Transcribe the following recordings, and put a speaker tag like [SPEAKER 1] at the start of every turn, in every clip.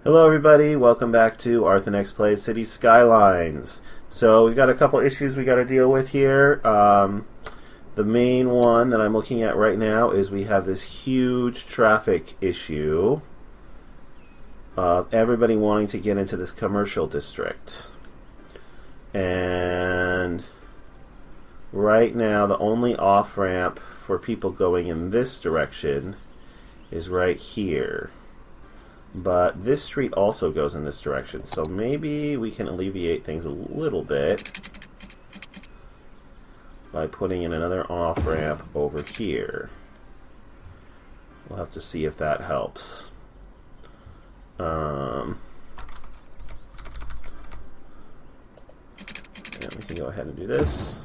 [SPEAKER 1] Hello everybody, welcome back to Arthenex Plays City Skylines. So we've got a couple issues we got to deal with here. The main one that I'm looking at right now is we have this huge traffic issue of everybody wanting to get into this commercial district. And right now the only off-ramp for people going in this direction is right here. But this street also goes in this direction, so maybe we can alleviate things a little bit by putting in another off-ramp over here. We'll have to see if that helps. And we can go ahead and do this.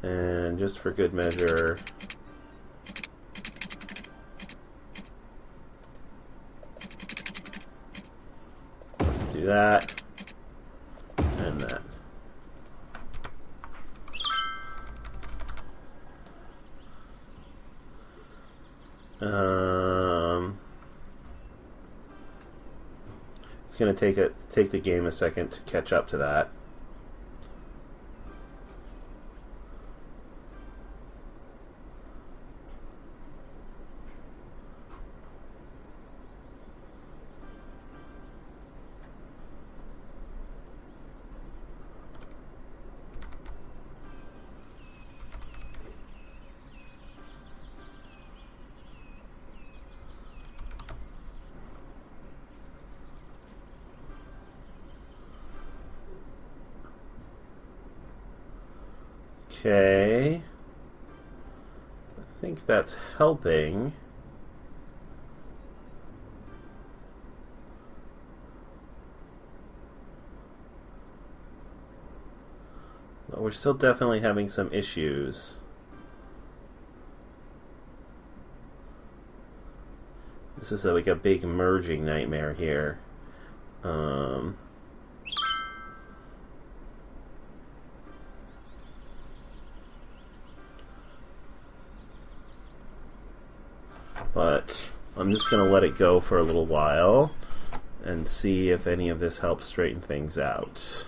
[SPEAKER 1] And just for good measure, do that and that. It's going to take the game a second to catch up to that. Okay, I think that's helping. But we're still definitely having some issues. This is like a big merging nightmare here. But I'm just going to let it go for a little while and see if any of this helps straighten things out.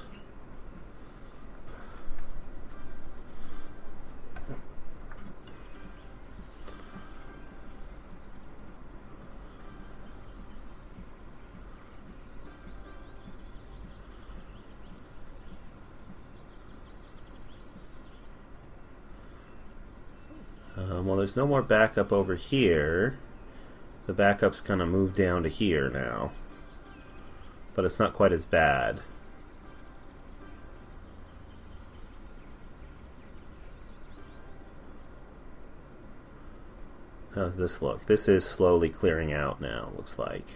[SPEAKER 1] Well, there's no more backup over here. The backup's kind of moved down to here now. But it's not quite as bad. How's this look? This is slowly clearing out now, looks like.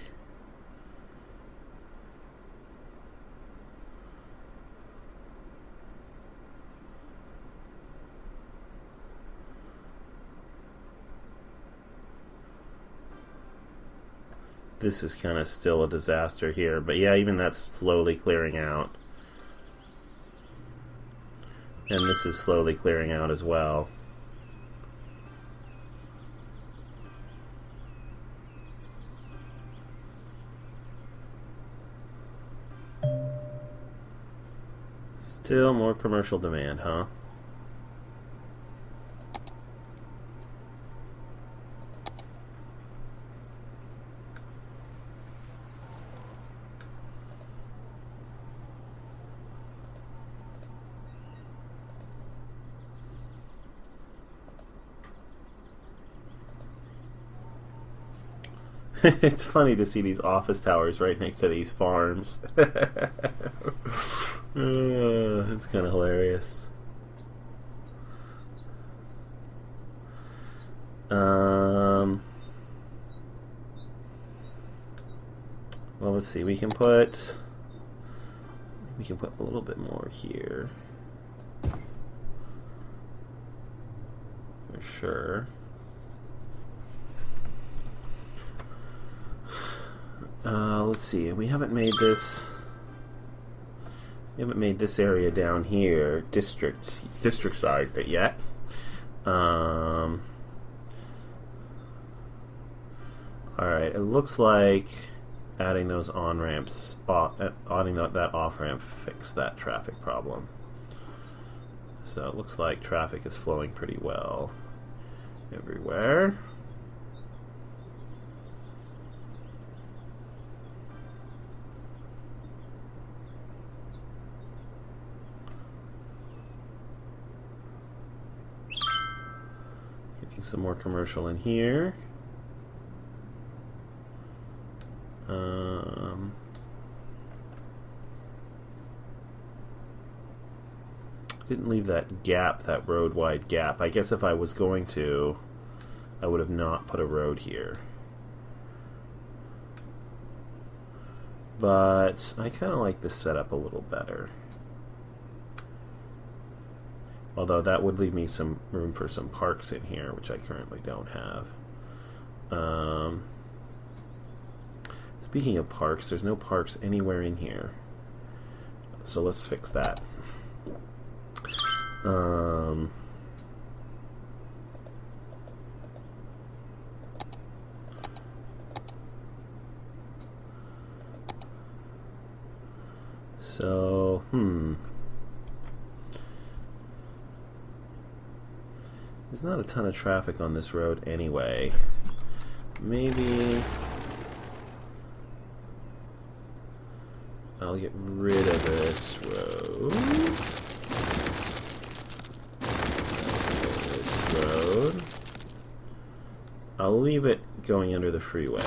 [SPEAKER 1] This is kind of still a disaster here, but yeah, even that's slowly clearing out. And this is slowly clearing out as well. Still more commercial demand, huh? It's funny to see these office towers right next to these farms. It's kind of hilarious. Well, let's see. We can put a little bit more here for sure. Let's see. We haven't made this area down here district sized it yet. Our Alright, it looks like adding those on-ramps, adding that off-ramp fixed that traffic problem. So it looks like traffic is flowing pretty well everywhere. Getting some more commercial in here. Didn't leave that gap, that road wide gap. I guess if I was going to, I would have not put a road here. But I kind of like this setup a little better. Although that would leave me some room for some parks in here, which I currently don't have. Speaking of parks, there's no parks anywhere in here. So let's fix that. So, there's not a ton of traffic on this road anyway. Maybe I'll get rid of this road. I'll leave it going under the freeway.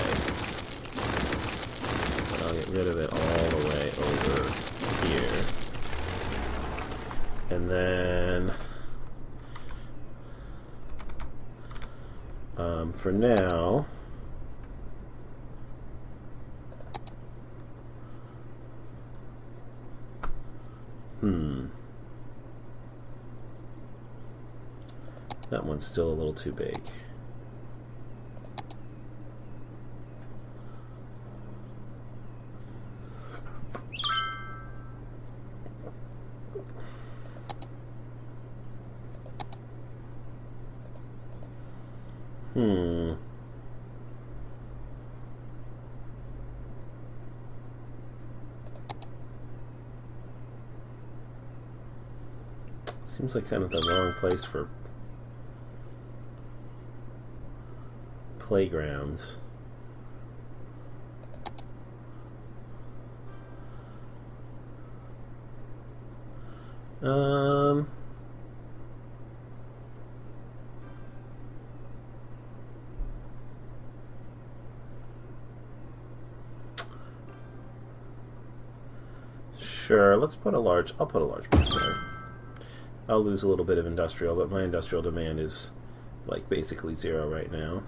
[SPEAKER 1] But I'll get rid of it all the way over here. And then for now, that one's still a little too big. Seems like kind of the wrong place for playgrounds. Sure, let's put a large, I'll put a large park there. I'll lose a little bit of industrial, but my industrial demand is like basically zero right now.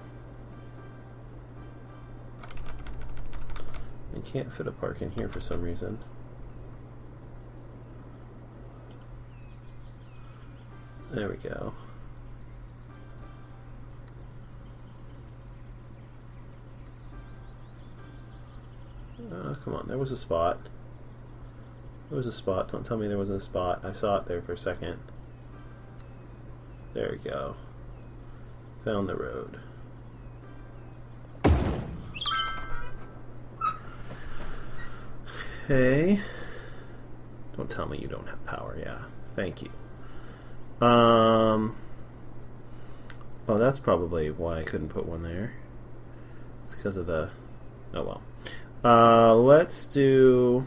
[SPEAKER 1] I can't fit a park in here for some reason. There we go. Come on, there was a spot. There was a spot. Don't tell me there wasn't a spot. I saw it there for a second. There we go. Found the road. Okay. Don't tell me you don't have power. Yeah. Thank you. Oh, that's probably why I couldn't put one there. It's because of the... Oh, well. Let's do...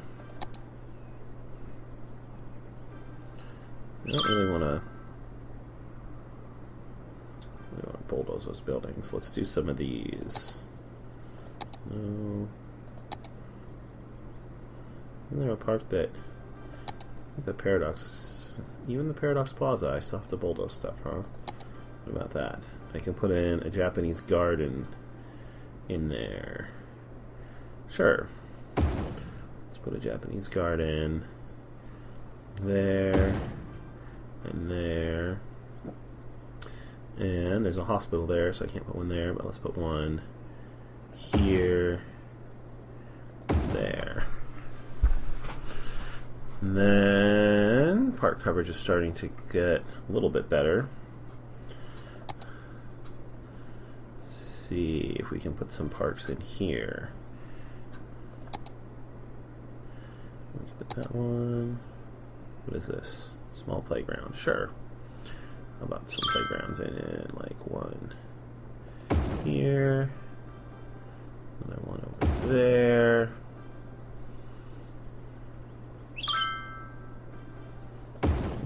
[SPEAKER 1] I don't really want to bulldoze those buildings. Let's do some of these. No. Isn't there a park that... the Paradox... Even the Paradox Plaza, I still have to bulldoze stuff, huh? What about that? I can put in a Japanese garden in there. Sure. Let's put a Japanese garden there. And there. And there's a hospital there, so I can't put one there, but let's put one here, there. And then park coverage is starting to get a little bit better. Let's see if we can put some parks in here. Let's put that one. What is this? Small playground. Sure. How about some playgrounds in it? Like one here. Another one over there.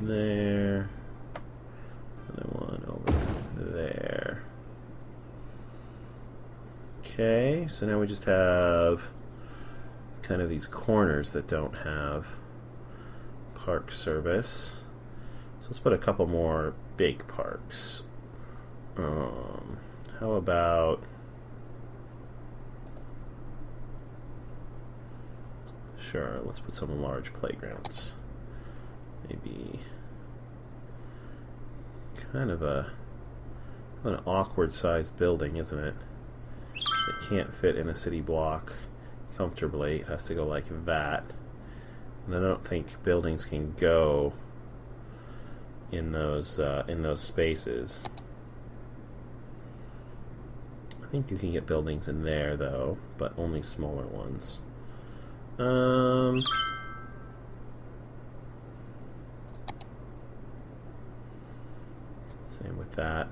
[SPEAKER 1] There. Another one over there. Okay, so now we just have kind of these corners that don't have park service. So let's put a couple more big parks. How about... Sure, let's put some large playgrounds. Maybe kind of an awkward sized building, isn't it? It can't fit in a city block comfortably. It has to go like that. And I don't think buildings can go in those spaces. I think you can get buildings in there though, but only smaller ones. Same with that.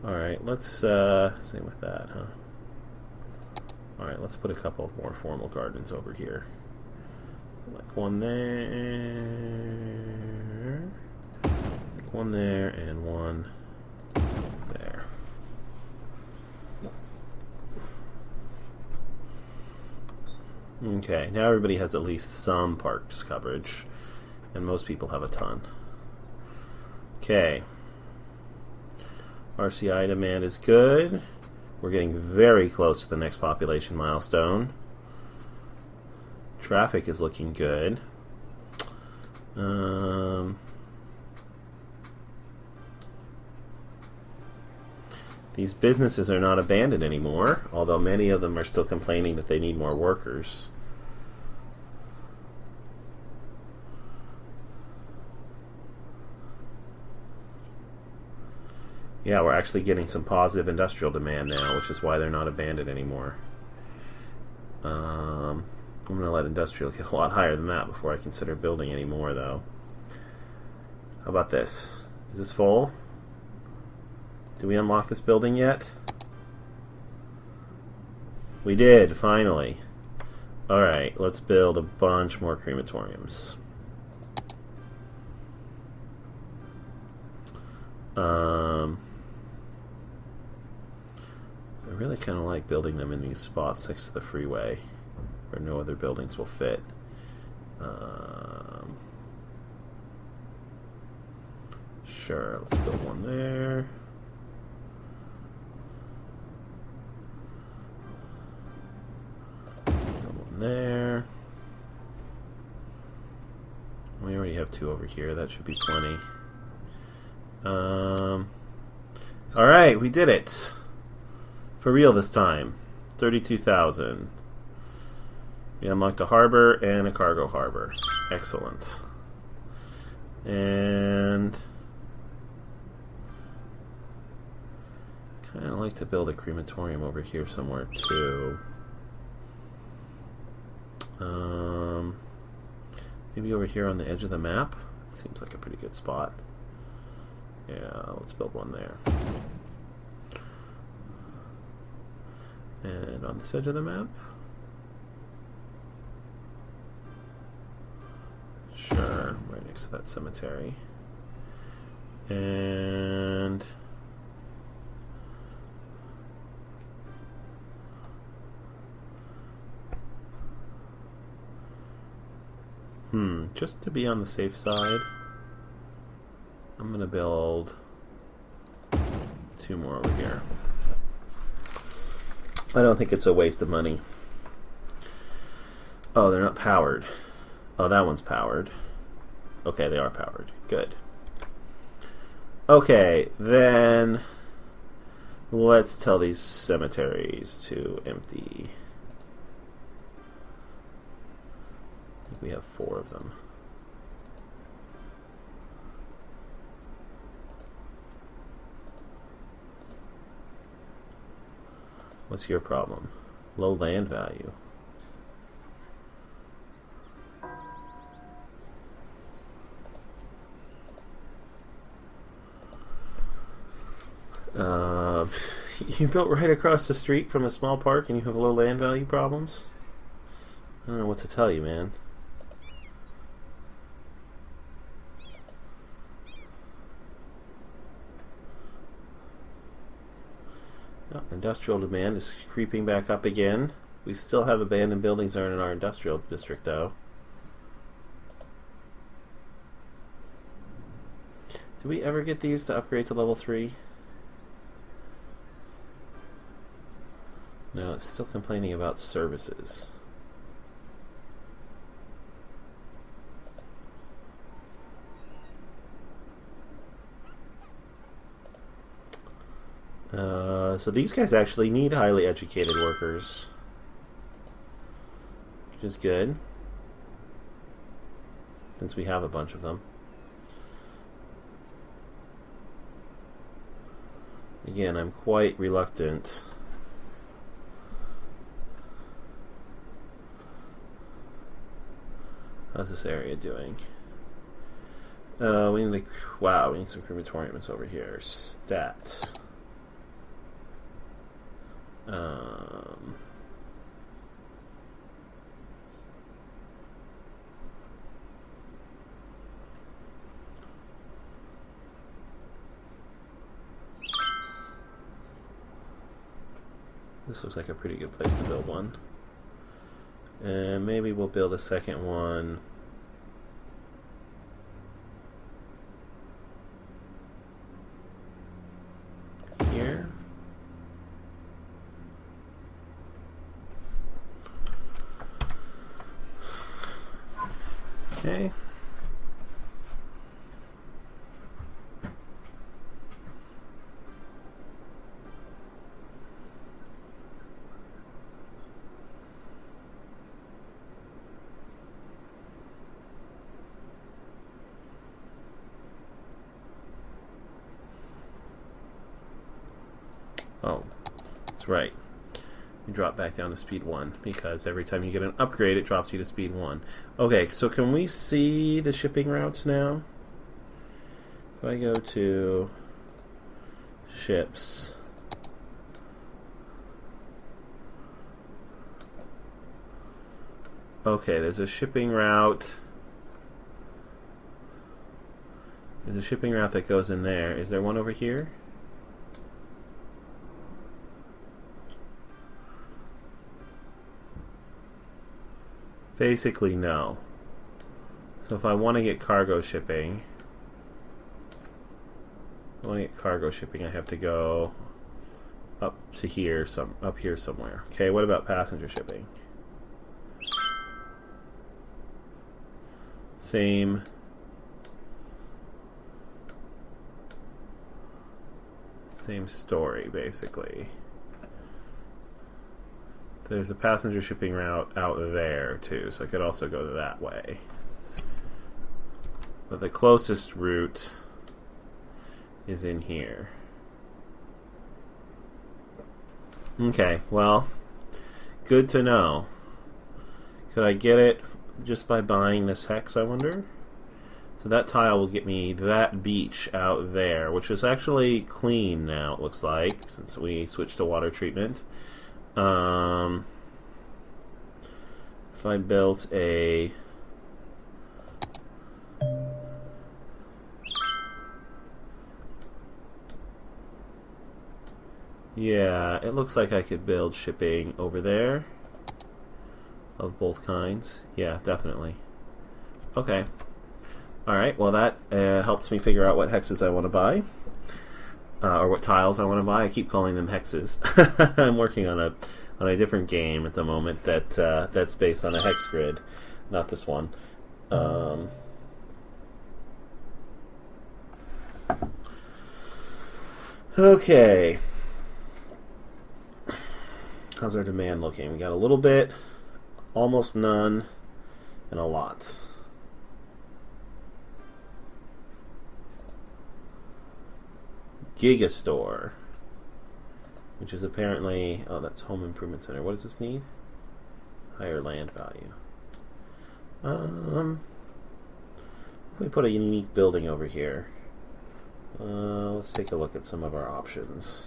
[SPEAKER 1] Alright, let's same with that, huh? Alright, let's put a couple more formal gardens over here. Like one there, like one there, and one there. Okay, now everybody has at least some parks coverage, and most people have a ton. Okay. RCI demand is good. We're getting very close to the next population milestone. Traffic is looking good. These businesses are not abandoned anymore, although many of them are still complaining that they need more workers. Yeah, we're actually getting some positive industrial demand now, which is why they're not abandoned anymore. I'm going to let industrial get a lot higher than that before I consider building any more, though. How about this? Is this full? Did we unlock this building yet? We did, finally. Alright, let's build a bunch more crematoriums. I really kind of like building them in these spots next to the freeway where no other buildings will fit. Sure, let's build one there. Build one there. We already have two over here. That should be plenty. Alright, we did it. For real this time. 32,000. We unlocked a harbor and a cargo harbor. Excellent. And kind of like to build a crematorium over here somewhere too. Maybe over here on the edge of the map. Seems like a pretty good spot. Yeah, let's build one there. And on this edge of the map. Sure, right next to that cemetery. And just to be on the safe side, I'm going to build two more over here. I don't think it's a waste of money. Oh, they're not powered. Oh, that one's powered. Okay, they are powered. Good. Okay, then let's tell these cemeteries to empty. I think we have 4 of them. What's your problem? Low land value. You built right across the street from a small park and you have low land value problems? I don't know what to tell you, man. Oh, industrial demand is creeping back up again. We still have abandoned buildings in our industrial district, though. Did we ever get these to upgrade to level 3? No, it's still complaining about services. So these guys actually need highly educated workers, which is good, since we have a bunch of them. Again, I'm quite reluctant. How's this area doing? We need wow, we need some crematoriums over here. Stat. This looks like a pretty good place to build one. And maybe we'll build a second one here. Okay. Oh, that's right. You drop back down to speed 1 because every time you get an upgrade, it drops you to speed 1. Okay, so can we see the shipping routes now? If I go to ships, okay, there's a shipping route. There's a shipping route that goes in there. Is there one over here? Basically, no. So if I want to get cargo shipping, I have to go up to here, up here somewhere. Okay, what about passenger shipping? Same story, basically. There's a passenger shipping route out there, too, so I could also go that way. But the closest route is in here. Okay, well, good to know. Could I get it just by buying this hex, I wonder? So that tile will get me that beach out there, which is actually clean now, it looks like, since we switched to water treatment. If I built a yeah, it looks like I could build shipping over there of both kinds. Yeah, definitely. Okay. Alright, well that helps me figure out what hexes I want to buy. Or what tiles I want to buy. I keep calling them hexes. I'm working on a different game at the moment that's based on a hex grid, not this one. Okay. How's our demand looking? We got a little bit, almost none, and a lot. Gigastore. which is apparently, oh, that's home improvement center. What does this need? Higher land value. We put a unique building over here. Let's take a look at some of our options.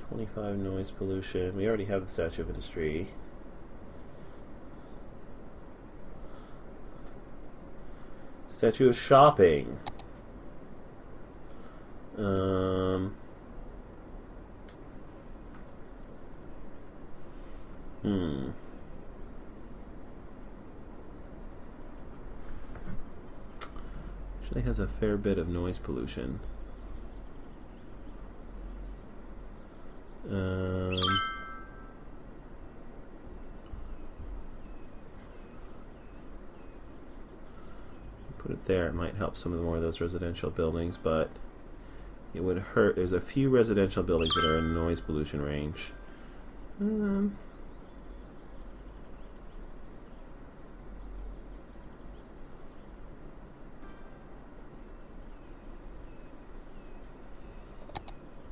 [SPEAKER 1] 25 noise pollution. We already have the Statue of Industry. Statue of Shopping. Actually has a fair bit of noise pollution. Put it there. It might help some of the more of those residential buildings, but it would hurt. There's a few residential buildings that are in noise pollution range.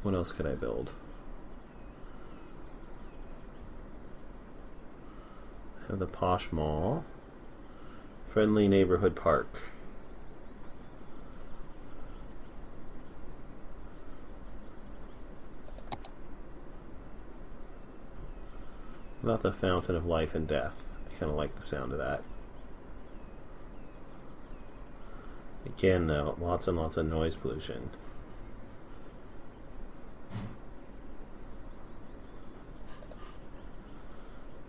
[SPEAKER 1] What else could I build? I have the Posh Mall. Friendly Neighborhood Park. About the Fountain of Life and Death. I kind of like the sound of that. Again, though, lots and lots of noise pollution.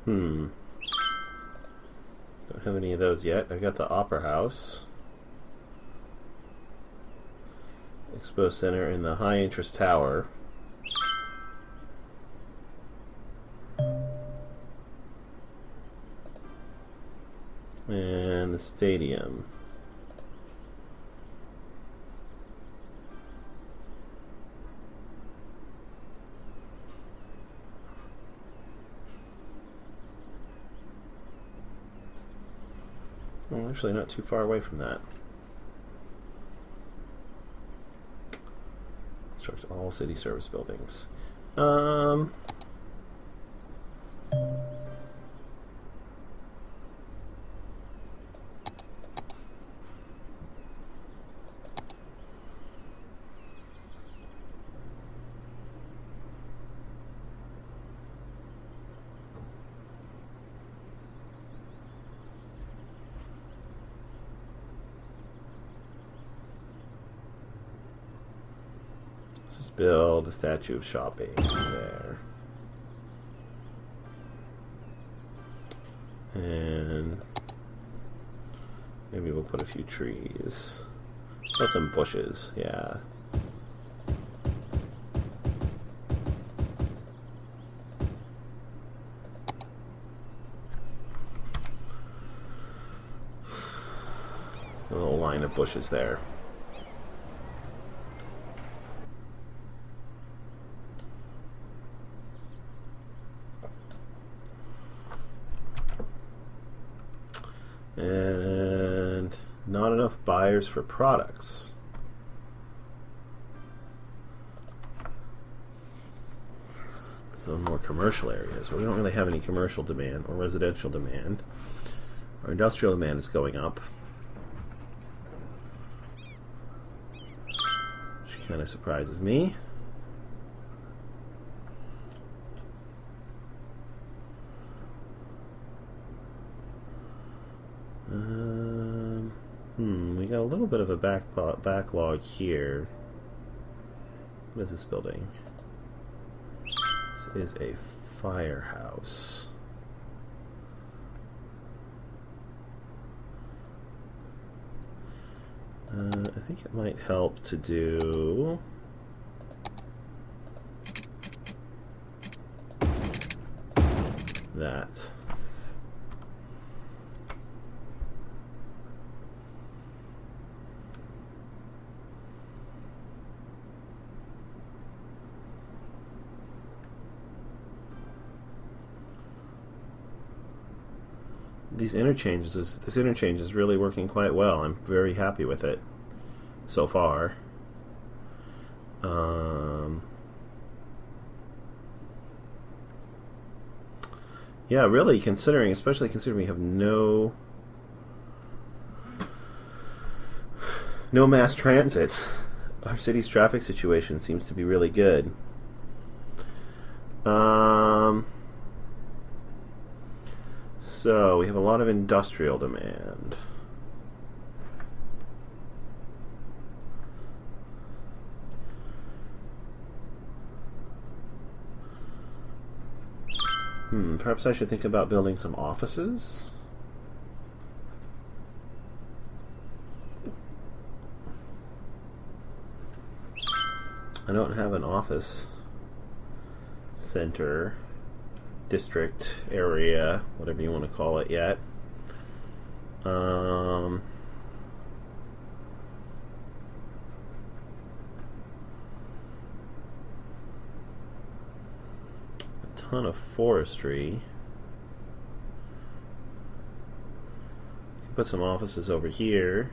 [SPEAKER 1] Don't have any of those yet. I've got the Opera House, Expo Center, and the High Interest Tower. And the stadium. Well, actually not too far away from that. Construct all city service buildings. Build a Statue of Shopping there. And maybe we'll put a few trees. Put some bushes, yeah. A little line of bushes there. And not enough buyers for products. Some more commercial areas where we don't really have any commercial demand or residential demand. Our industrial demand is going up, which kind of surprises me. We got a little bit of a backlog here. What is this building? This is a firehouse. I think it might help to do that. This interchange is really working quite well. I'm very happy with it so far. Yeah, really, considering, especially considering we have no mass transit. Our city's traffic situation seems to be really good. So we have a lot of industrial demand. Perhaps I should think about building some offices. I don't have an office center, district, area, whatever you want to call it yet. A ton of forestry. Put some offices over here.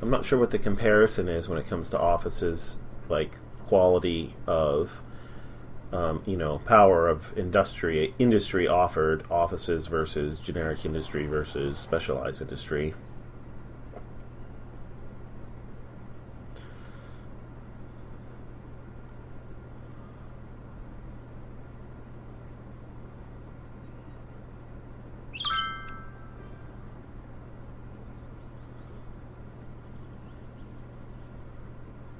[SPEAKER 1] I'm not sure what the comparison is when it comes to offices, like quality of, power of industry offered offices versus generic industry versus specialized industry.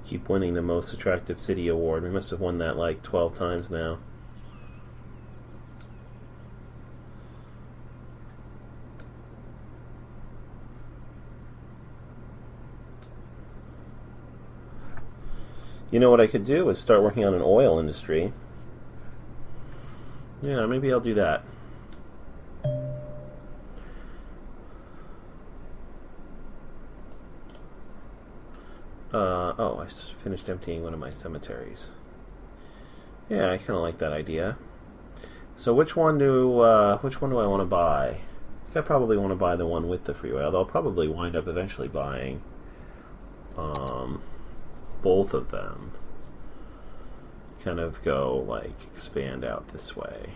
[SPEAKER 1] Keep winning the most attractive city award. We must have won that like 12 times now. You know what I could do is start working on an oil industry. Yeah, maybe I'll do that. Oh, I finished emptying one of my cemeteries. Yeah, I kind of like that idea. So which one do I want to buy? I think I probably want to buy the one with the freeway, although I'll probably wind up eventually buying both of them. Kind of go like expand out this way.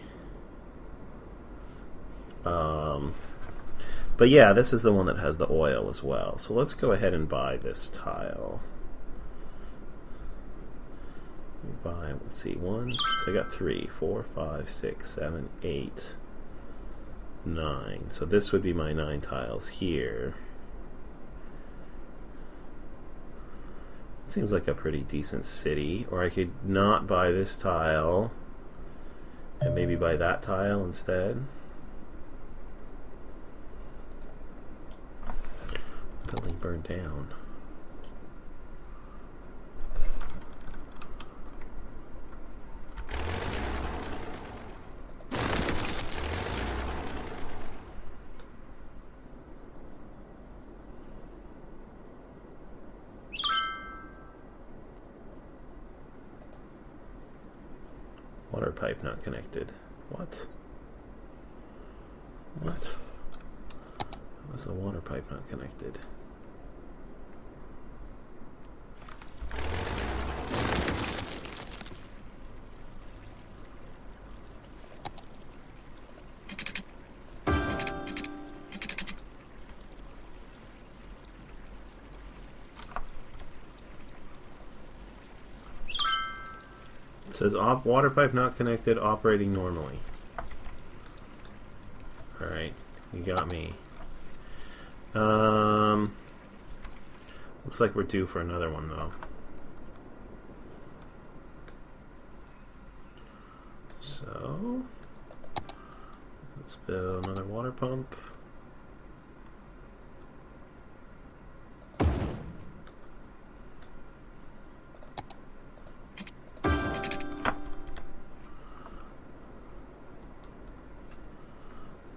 [SPEAKER 1] But yeah, this is the one that has the oil as well. So let's go ahead and buy this tile. Buy, let's see, 1. So I got 3, 4, 5, 6, 7, 8, 9. So this would be my 9 tiles here. Seems like a pretty decent city. Or I could not buy this tile and maybe buy that tile instead. Building burned down. Water pipe not connected. What? What? How was the water pipe not connected? It says water pipe not connected, operating normally. Alright, you got me. Looks like we're due for another one though. So let's build another water pump.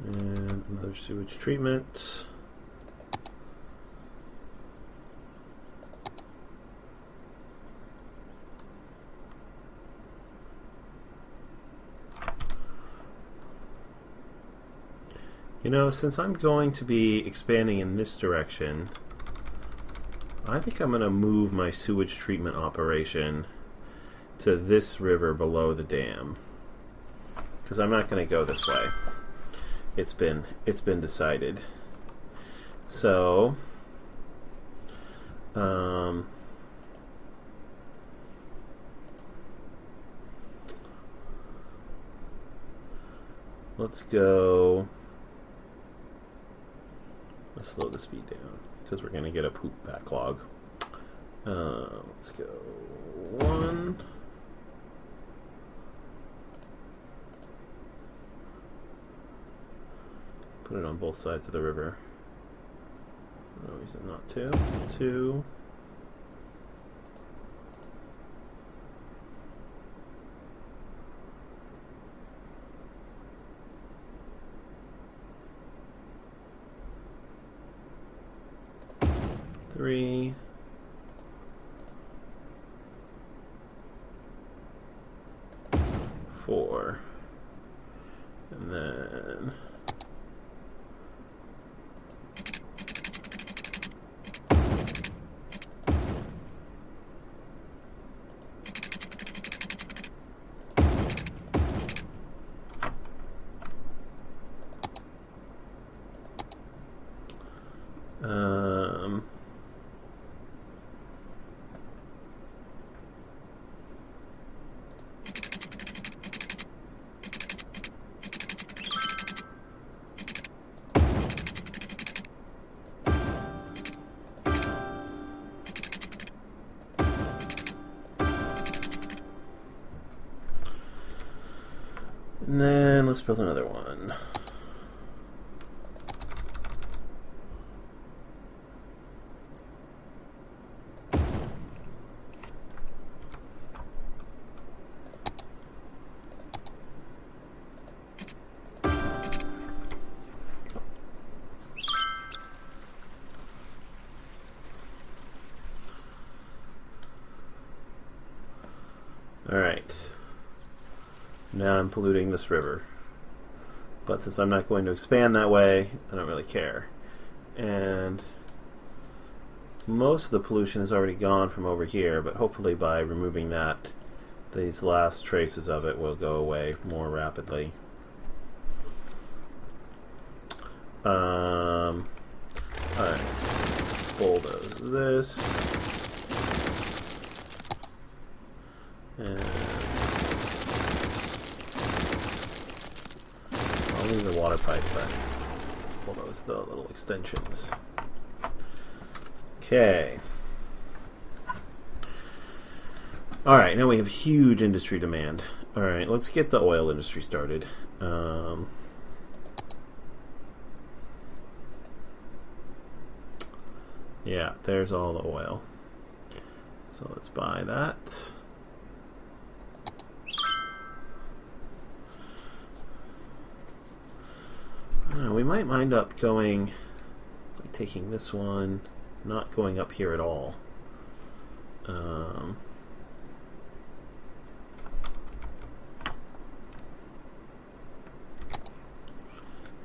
[SPEAKER 1] And another sewage treatment. You know, since I'm going to be expanding in this direction, I think I'm going to move my sewage treatment operation to this river below the dam, because I'm not going to go this way. It's been decided. So let's go. Let's slow the speed down because we're going to get a poop backlog. Let's go 1. Put it on both sides of the river. No reason not to. 2. Three. 4. And then let's build another one. All right. Now I'm polluting this river. But since I'm not going to expand that way, I don't really care. And most of the pollution is already gone from over here, but hopefully by removing that, these last traces of it will go away more rapidly. Alright, bulldoze this. And I'll leave the water pipe, but bulldoze the little extensions. Okay. Alright, now we have huge industry demand. Alright, let's get the oil industry started. Yeah, there's all the oil. So let's buy that. We might wind up going, like taking this one, not going up here at all.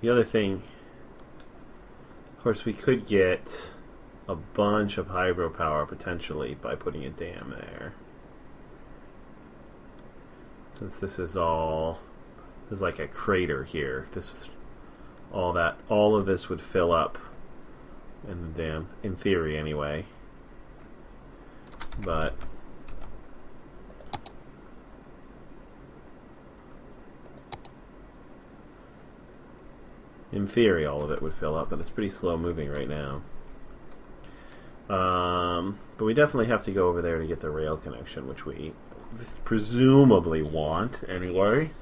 [SPEAKER 1] The other thing, of course, we could get a bunch of hydropower potentially by putting a dam there. Since this is all, there's like a crater here. This was all of this would fill up in the dam, in theory anyway. But in theory all of it would fill up, but it's pretty slow moving right now. But we definitely have to go over there to get the rail connection, which we presumably want anyway.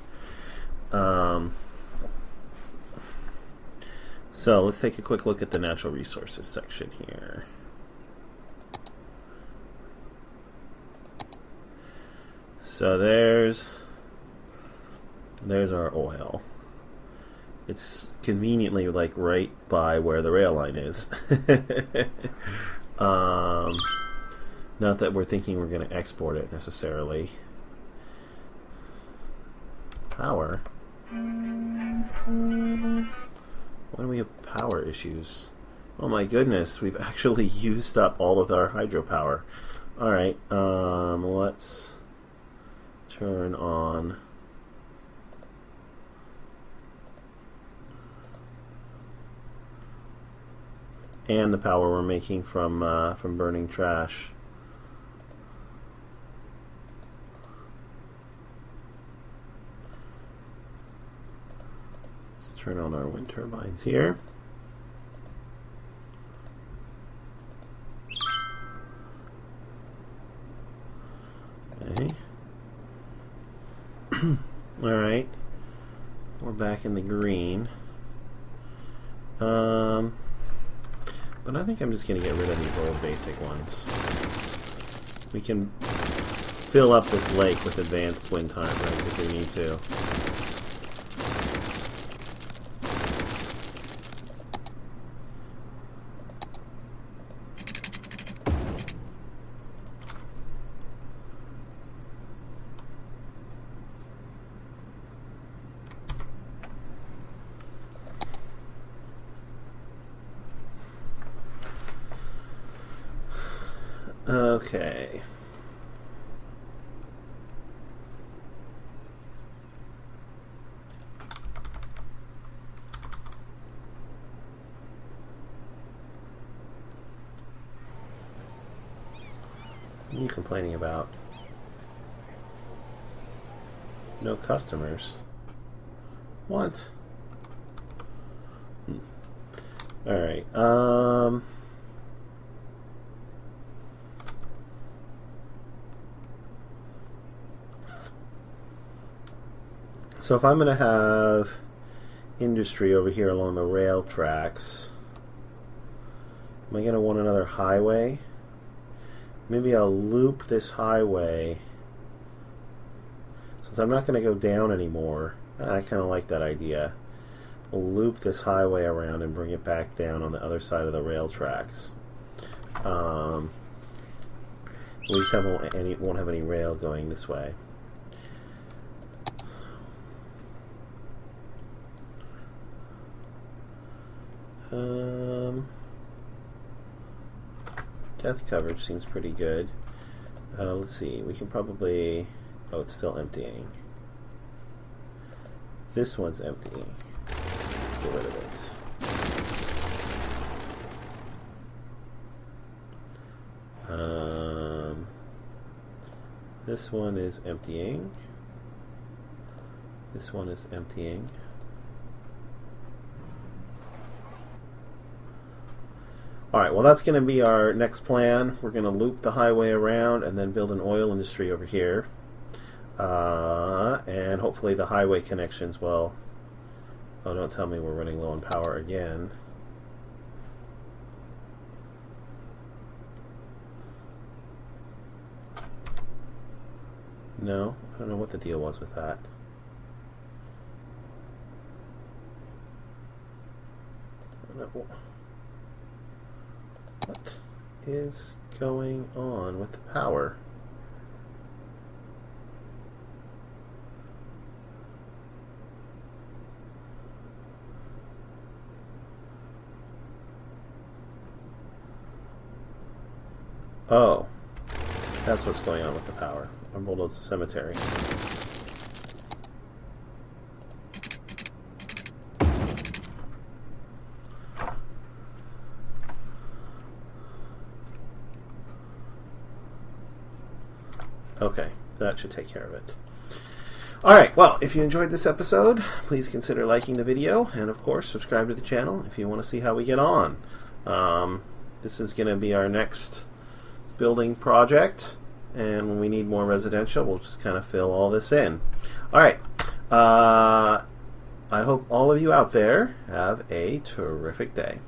[SPEAKER 1] So let's take a quick look at the natural resources section here. So there's our oil. It's conveniently like right by where the rail line is. Not that we're thinking we're going to export it necessarily. Power. Why do we have power issues? Oh my goodness, we've actually used up all of our hydropower. Alright, let's turn on and the power we're making from burning trash. Let's turn on our wind turbines here. Okay. All right, we're back in the green. But I think I'm just going to get rid of these old basic ones. We can fill up this lake with advanced wind turbines if we need to. Okay. What are you complaining about? No customers. What? All right. So if I'm going to have industry over here along the rail tracks, am I going to want another highway? Maybe I'll loop this highway. Since I'm not going to go down anymore, I kind of like that idea. We'll loop this highway around and bring it back down on the other side of the rail tracks. We just won't have any rail going this way. Depth coverage seems pretty good. Let's see, we can probably... Oh, it's still emptying. This one's emptying. Let's get rid of it. This one is emptying. This one is emptying. Alright, well that's going to be our next plan. We're going to loop the highway around and then build an oil industry over here. And hopefully the highway connections will... Oh, don't tell me we're running low on power again. No, I don't know what the deal was with that. No. What is going on with the power? Oh, that's what's going on with the power. I'm told it's a cemetery. Okay, that should take care of it. Alright, well, if you enjoyed this episode, please consider liking the video, and of course, subscribe to the channel if you want to see how we get on. This is going to be our next building project, and when we need more residential, we'll just kind of fill all this in. Alright, I hope all of you out there have a terrific day.